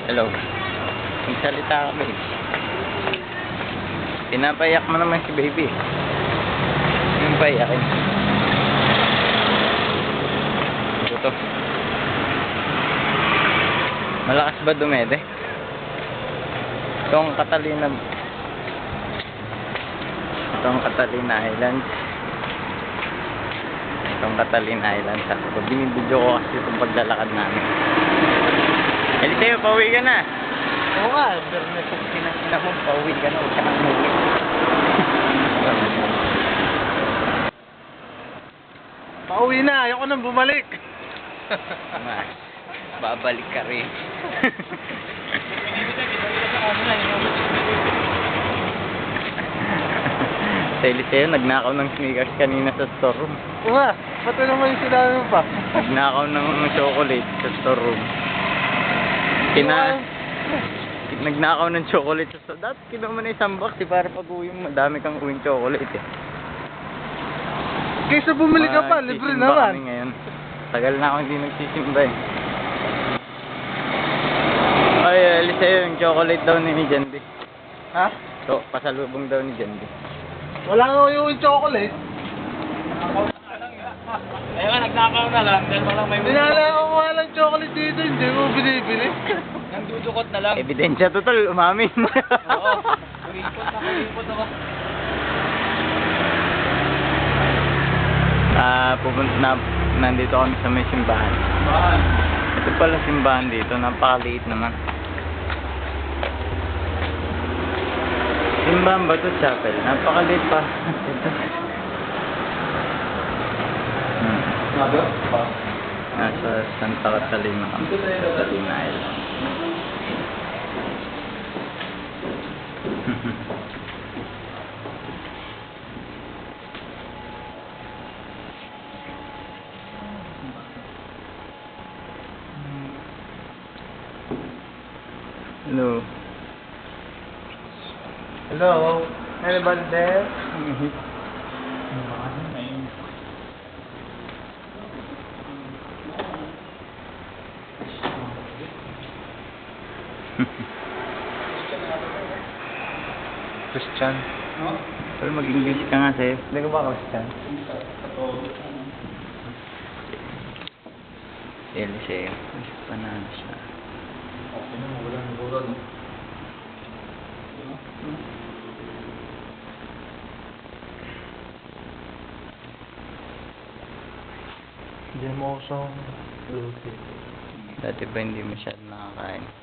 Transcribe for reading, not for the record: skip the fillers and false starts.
Hello. Magsalita ka, babe. Pinapayak mo naman si baby. Yung payakin. Ito. Malakas ba dumede? Itong Catalina Islands. Itong Catalina Islands. Ako, binibidyo ko kasi itong paglalakad namin. Eliseo, pauwi ka na. Oo nga, pero na mo, pauwi ka na, huwag ka nang umuwi. Pauwi na, ayoko nang bumalik. Mas, babalik ka rin. Sa Eliseo, nagnakaw ng sneakers kanina sa storeroom. Oo nga, ba't naman yung sinabi mo pa? Nagnakaw ng chocolate sa storeroom. Nagnakaw ng chocolate sa store. Dapat kinuha mo na isang box para pag-uwi mo, madami kang uwing chocolate eh. Kaysa bumili ka pa, libre Magsisimba naman. kami ngayon. Tagal na ako hindi nagsisimba eh. Ay, Eliseo, yung chocolate daw ni Jandy. Ha? So, pasalubong daw ni Jandy. Wala nga yung chocolate. Kaya nga, nagnakaw na lang dahil walang may Dinala ko walang chocolate dito, hindi mo binibili. nandudukot na lang. Ebidensya total, umamin. Oo. Kuripot ako. Nandito kami sa may simbahan. Ito pala simbahan dito, napakaliit naman. Simbahan ba ito? Chapel? Napakaliit pa. Ito. Nasa Santa Catalina kami. Catalina Island. Hello. Hello? Anybody there? Christian? Pero mag-English ka nga sa'yo. Hindi ko ba Christian? Eliseo. Panalo siya. Hindi mo ako siyang luti. Dati ba hindi masyado nakakain?